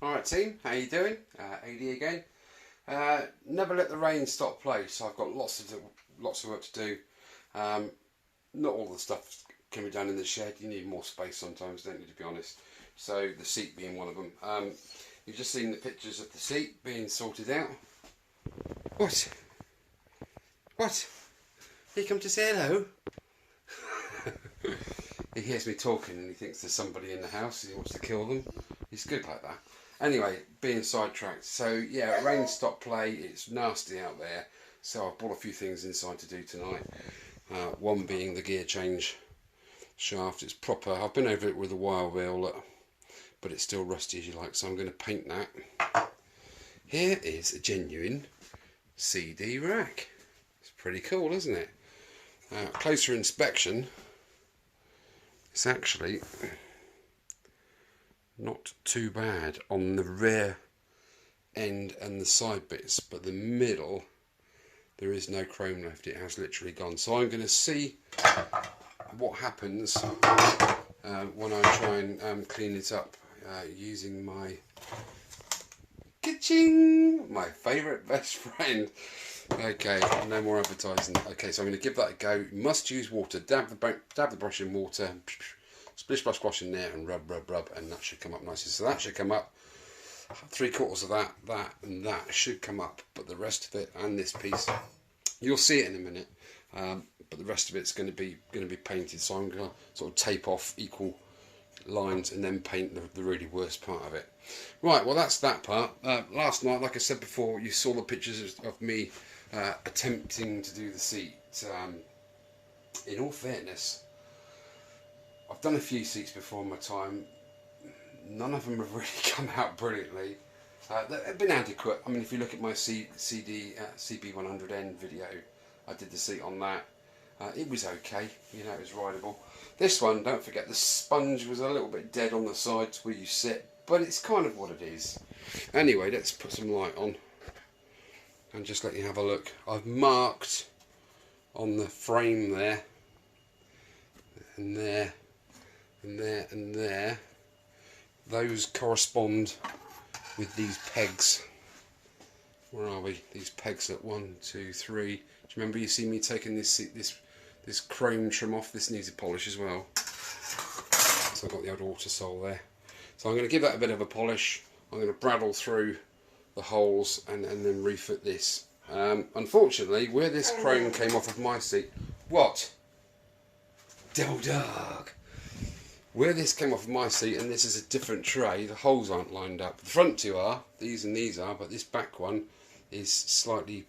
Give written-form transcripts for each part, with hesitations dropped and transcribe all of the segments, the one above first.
Alright team, how you doing? AD again. Never let the rain stop play, so I've got lots of work to do. Not all the stuff can be done in the shed. You need more space sometimes, don't you, to be honest. So the seat being one of them. You've just seen the pictures of the seat being sorted out. What? What? He come to say hello? He hears me talking and he thinks there's somebody in the house and he wants to kill them. He's good like that. Anyway, being sidetracked. So yeah, rain stop play. It's nasty out there. So I've brought a few things inside to do tonight. One being the gear change shaft. It's proper. I've been over it with a wire wheel, but it's still rusty as you like. So I'm going to paint that. Here is a genuine CD rack. It's pretty cool, isn't it? Closer inspection. It's actually not too bad on the rear end and the side bits, but the middle there is no chrome left. It has literally gone. So I'm going to see what happens when I try and clean it up using my ka-ching, my favourite best friend. Okay, no more advertising. Okay, so I'm going to give that a go. You must use water. Dab the brush in water. Splish splash splash in there and rub, and that should come up nicely. So that should come up. 3/4 of that and that should come up, but the rest of it and this piece, you'll see it in a minute. But the rest of it's going to be painted. So I'm going to sort of tape off equal lines and then paint the really worst part of it. Right, well that's that part. Last night, like I said before, you saw the pictures of me attempting to do the seat. In all fairness, I've done a few seats before in my time. None of them have really come out brilliantly. They've been adequate. I mean, if you look at my CB100N video, I did the seat on that. It was okay, you know, it was rideable. This one, don't forget, the sponge was a little bit dead on the sides where you sit, but it's kind of what it is. Anyway, let's put some light on and just let you have a look. I've marked on the frame there, and there, and there, and there. Those correspond with these pegs. Where are we? These pegs at 1, 2, 3. Do you remember you see me taking this chrome trim off? This needs a polish as well. So I've got the old water sole there. So I'm going to give that a bit of a polish. I'm going to bradle through the holes and then refit this. Unfortunately, where this chrome came off of my seat, what? Devil dog. Where this came off of my seat, and this is a different tray, the holes aren't lined up. The front two are, these and these are, but this back one is slightly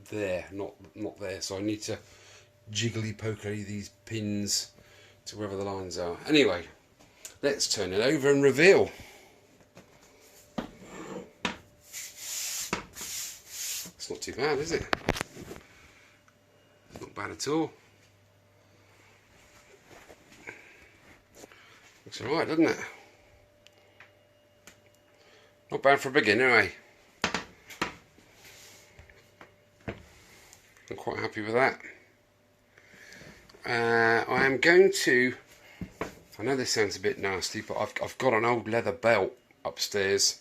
there, not there. So I need to jiggly pokery these pins to wherever the lines are. Anyway, let's turn it over and reveal. It's not too bad, is it? Not bad at all. Looks alright, doesn't it? Not bad for a beginner, eh? I'm quite happy with that. I am going to, I know this sounds a bit nasty, but I've got an old leather belt upstairs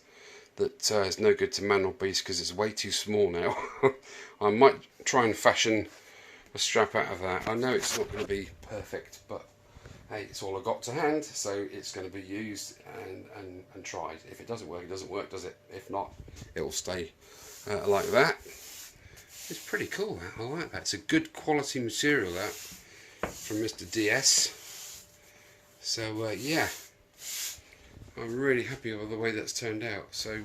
that is no good to manual beast because it's way too small now. I might try and fashion a strap out of that. I know it's not going to be perfect, but hey, it's all I got to hand, so it's going to be used and tried. If it doesn't work, it doesn't work, does it? If not, it'll stay like that. It's pretty cool, that. I like that. It's a good quality material, that, from Mr. DS. So yeah, I'm really happy with the way that's turned out. So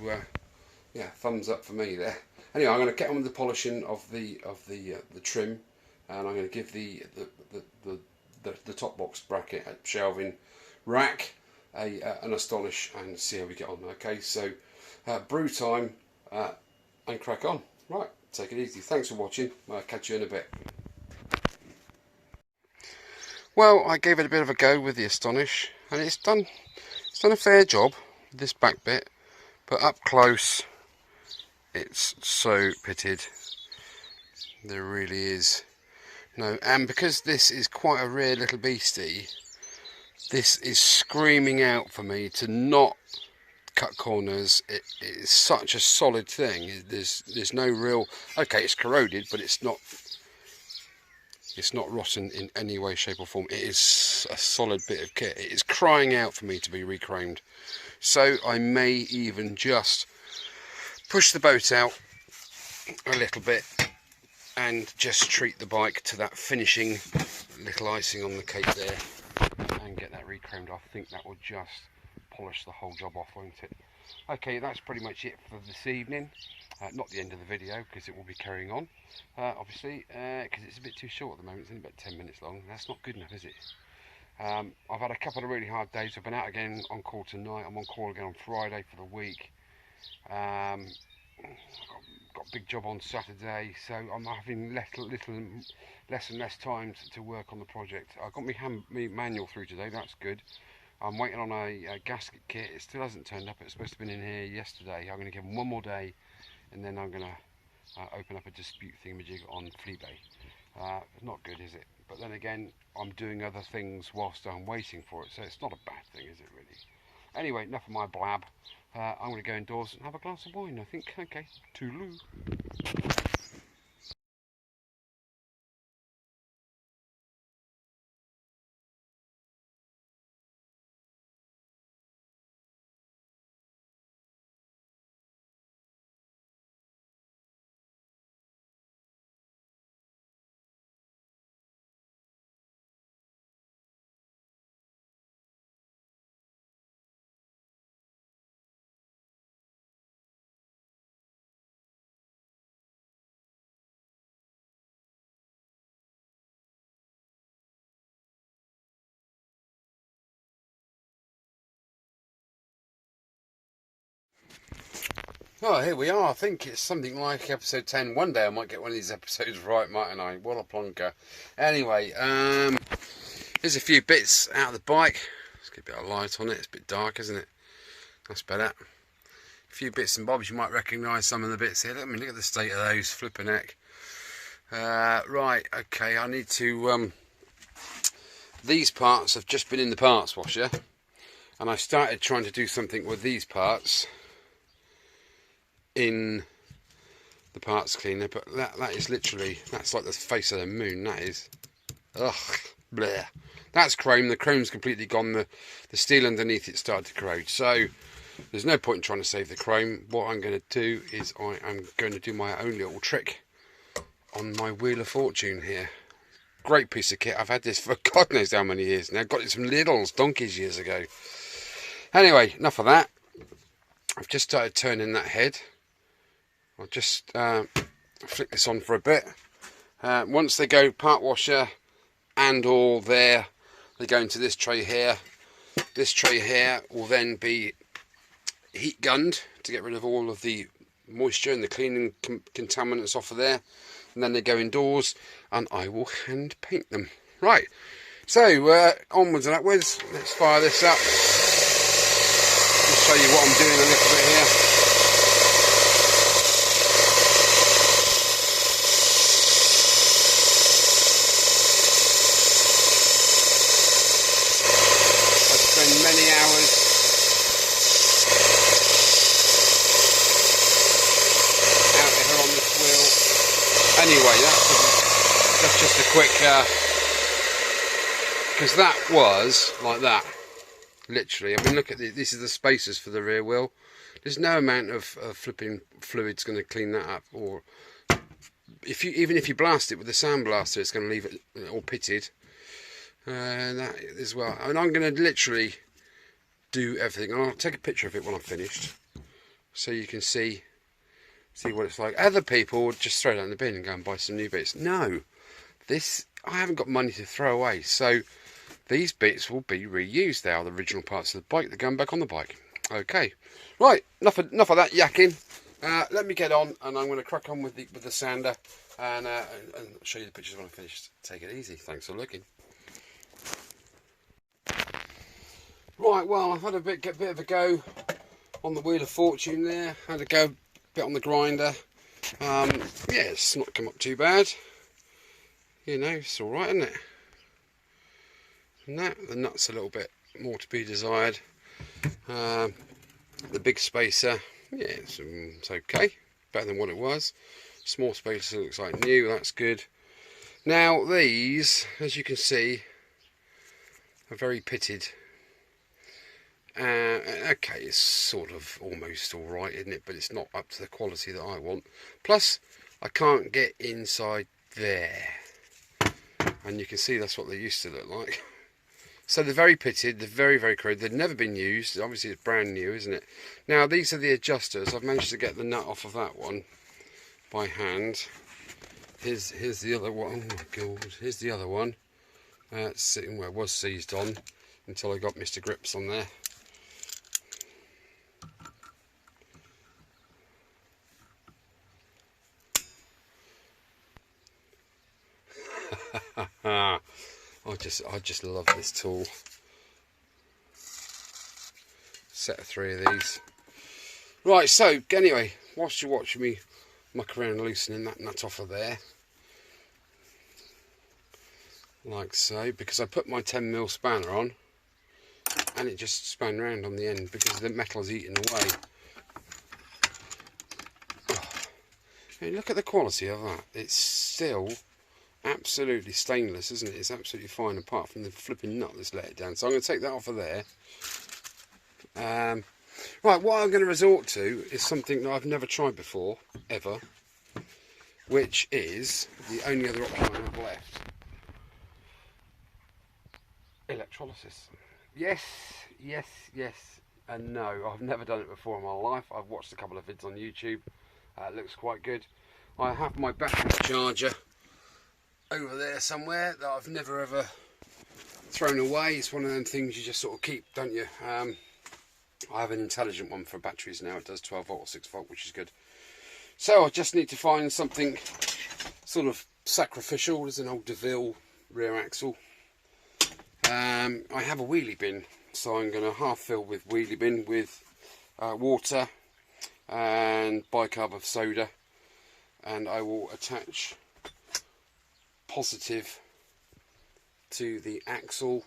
yeah, thumbs up for me there. Anyway, I'm going to get on with the polishing of the trim, and I'm going to give the top box bracket shelving rack an astonish and see how we get on. Okay, so brew time and crack on. Right, take it easy. Thanks for watching. I'll catch you in a bit. Well, I gave it a bit of a go with the astonish, and it's done a fair job with this back bit, but up close it's so pitted. There really is. No, and because this is quite a rare little beastie, this is screaming out for me to not cut corners. It is such a solid thing. There's no real, okay, it's corroded, but it's not rotten in any way, shape or form. It is a solid bit of kit. It is crying out for me to be re-chromed. So I may even just push the boat out a little bit and just treat the bike to that finishing little icing on the cake there and get that re-chromed. I think that will just polish the whole job off, won't it? Okay, that's pretty much it for this evening. Not the end of the video, because it will be carrying on, obviously, because it's a bit too short at the moment. It's only about 10 minutes long. That's not good enough, is it? I've had a couple of really hard days. I've been out again on call tonight. I'm on call again on Friday for the week. Got a big job on Saturday, so I'm having less and less time to work on the project. I got my manual through today. That's good. I'm waiting on a gasket kit. It still hasn't turned up. It's supposed to have been in here yesterday. I'm going to give them one more day, and then I'm going to open up a dispute thingamajig on Fleabay. Not good, is it? But then again, I'm doing other things whilst I'm waiting for it, so it's not a bad thing, is it really? Anyway, enough of my blab. I'm going to go indoors and have a glass of wine, I think. Okay, toodaloo. Oh, here we are. I think it's something like episode 10. One day I might get one of these episodes right, mightn't I? What a plonker. Anyway, there's a few bits out of the bike. Let's get a bit of light on it. It's a bit dark, isn't it? That's better. A few bits and bobs. You might recognise some of the bits here. Look at the state of those. Flipping heck. Right, okay. I need to... these parts have just been in the parts washer. And I started trying to do something with these parts in the parts cleaner, but that is literally, that's like the face of the moon. That is, ugh, bleh. That's chrome. The chrome's completely gone. The steel underneath it started to corrode, so there's no point in trying to save the chrome. What I'm going to do is I am going to do my own little trick on my Wheel of Fortune here. Great piece of kit. I've had this for God knows how many years now. Got it some Lidl's donkeys years ago. Anyway, enough of that. I've just started turning that head. I'll just flick this on for a bit. Once they go part washer and all there, they go into this tray here. This tray here will then be heat gunned to get rid of all of the moisture and the cleaning contaminants off of there. And then they go indoors and I will hand paint them. Right, so onwards and upwards. Let's fire this up. Just show you what I'm doing a little bit here. Many hours out here on this wheel. Anyway, that's just a quick, because that was like that, literally. I mean, look at this is the spacers for the rear wheel. There's no amount of flipping fluid's going to clean that up, or even if you blast it with a sand blaster, it's going to leave it all pitted. That as well. And I'm going to literally do everything, and I'll take a picture of it when I'm finished, so you can see what it's like. Other people would just throw it in the bin and go and buy some new bits. No, this I haven't got money to throw away, so these bits will be reused. They are the original parts of the bike. They're going back on the bike. Okay, right. Enough of that yakking. Let me get on, and I'm going to crack on with the sander, and show you the pictures when I'm finished. Take it easy. Thanks for looking. Right, well, I've had a bit of a go on the Wheel of Fortune there. Had a go bit on the grinder. Yeah, it's not come up too bad. You know, it's all right, isn't it? And the nut's a little bit more to be desired. The big spacer, yeah, it's okay, better than what it was. Small spacer looks like new, that's good. Now these, as you can see, are very pitted. Okay, it's sort of almost alright, isn't it? But it's not up to the quality that I want. Plus, I can't get inside there. And you can see that's what they used to look like. So they're very pitted, they're very, very crude. They've never been used. Obviously it's brand new, isn't it? Now these are the adjusters. I've managed to get the nut off of that one by hand. Here's the other one. Oh my god, here's the other one. It's sitting where it was seized on until I got Mr. Grips on there. I just love this tool. Set of 3 of these. Right, so anyway, whilst you're watching me muck around loosening that nut off of there, like so, because I put my 10mm spanner on and it just span round on the end because the metal's eating away. Oh, I mean, look at the quality of that. It's still absolutely stainless, isn't it? It's absolutely fine apart from the flipping nut that's let it down. So I'm going to take that off of there. Right, what I'm going to resort to is something that I've never tried before, ever, which is the only other option I have left. Electrolysis. Yes, yes, yes, and no. I've never done it before in my life. I've watched a couple of vids on YouTube. It looks quite good. I have my battery charger over there somewhere that I've never ever thrown away. It's one of them things you just sort of keep, don't you? I have an intelligent one for batteries now. It does 12 volt or 6 volt, which is good. So I just need to find something sort of sacrificial. There's an old DeVille rear axle. I have a wheelie bin, so I'm going to half fill with wheelie bin with water and bicarb of soda, and I will attach positive to the axle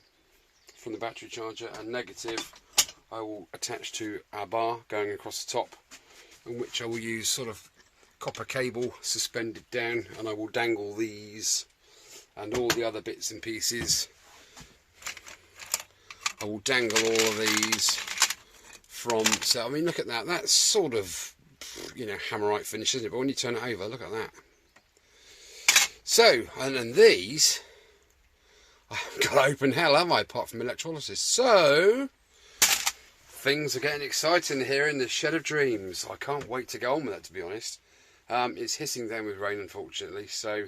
from the battery charger and negative I will attach to a bar going across the top, in which I will use sort of copper cable suspended down, and I will dangle these and all the other bits and pieces. I will dangle all of these from, so I mean, look at that, that's sort of, you know, hammerite finish, isn't it? But when you turn it over, look at that. So, and then these, I haven't got to open hell, have I, apart from electrolysis. So things are getting exciting here in the shed of dreams. I can't wait to go on with that, to be honest. It's hissing down with rain, unfortunately, so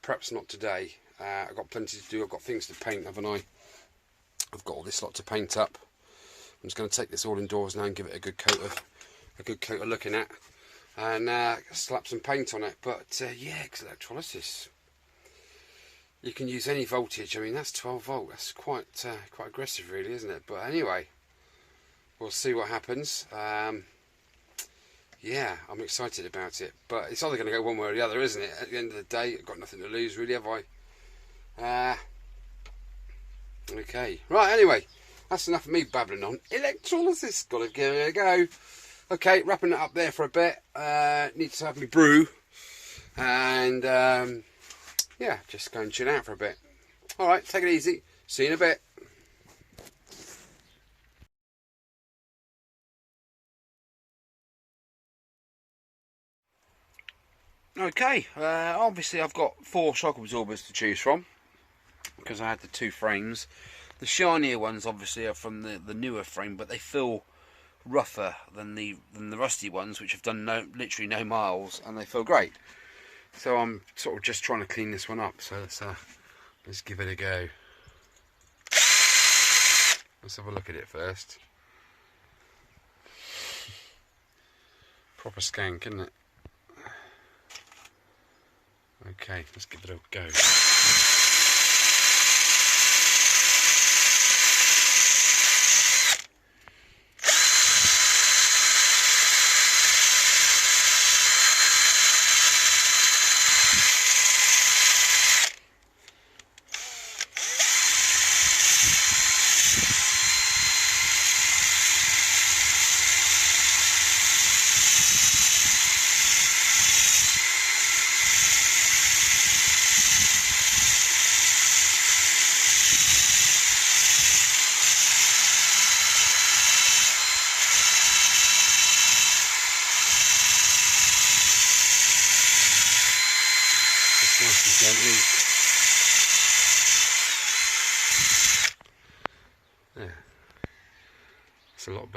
perhaps not today. I've got plenty to do. I've got things to paint, haven't I? I've got all this lot to paint up. I'm just going to take this all indoors now and give it a good coat of looking at, and slap some paint on it. But yeah, electrolysis. You can use any voltage. I mean, that's 12 volt. That's quite aggressive, really, isn't it? But anyway, we'll see what happens. Yeah, I'm excited about it. But it's either going to go one way or the other, isn't it? At the end of the day, I've got nothing to lose, really, have I? Okay. Right, anyway, that's enough of me babbling on. Electrolysis, gotta give it a go. Okay, wrapping it up there for a bit. Need to have me brew. And, yeah, just go and chill out for a bit. Alright, take it easy. See you in a bit. Okay, obviously I've got 4 shock absorbers to choose from, because I had the 2 frames. The shinier ones obviously are from the newer frame, but they feel rougher than the rusty ones, which have done literally no miles, and they feel great. So I'm sort of just trying to clean this one up. So let's give it a go. Let's have a look at it first. Proper skank, isn't it? Okay, let's give it a go.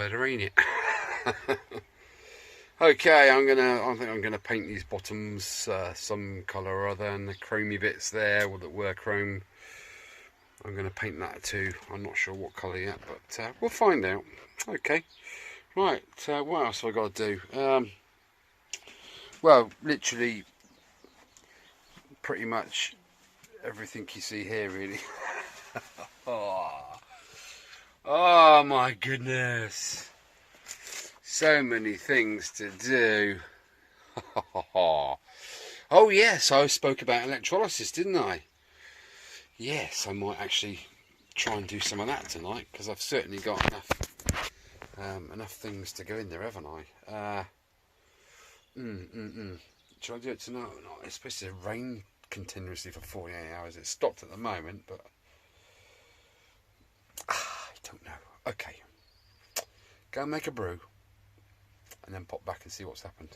better, ain't it? Okay, I think I'm gonna paint these bottoms some colour or other, and the chromey bits there that were chrome, I'm gonna paint that too. I'm not sure what colour yet, but we'll find out. Okay, right. What else have I got to do? Well, literally, pretty much everything you see here, really. Oh my goodness. So many things to do. Oh yes, I spoke about electrolysis, didn't I? Yes, I might actually try and do some of that tonight, because I've certainly got enough things to go in there, haven't I? Should I do it tonight or not? It's supposed to rain continuously for 48 hours. It's stopped at the moment, but I don't know. Okay, go and make a brew and then pop back and see what's happened.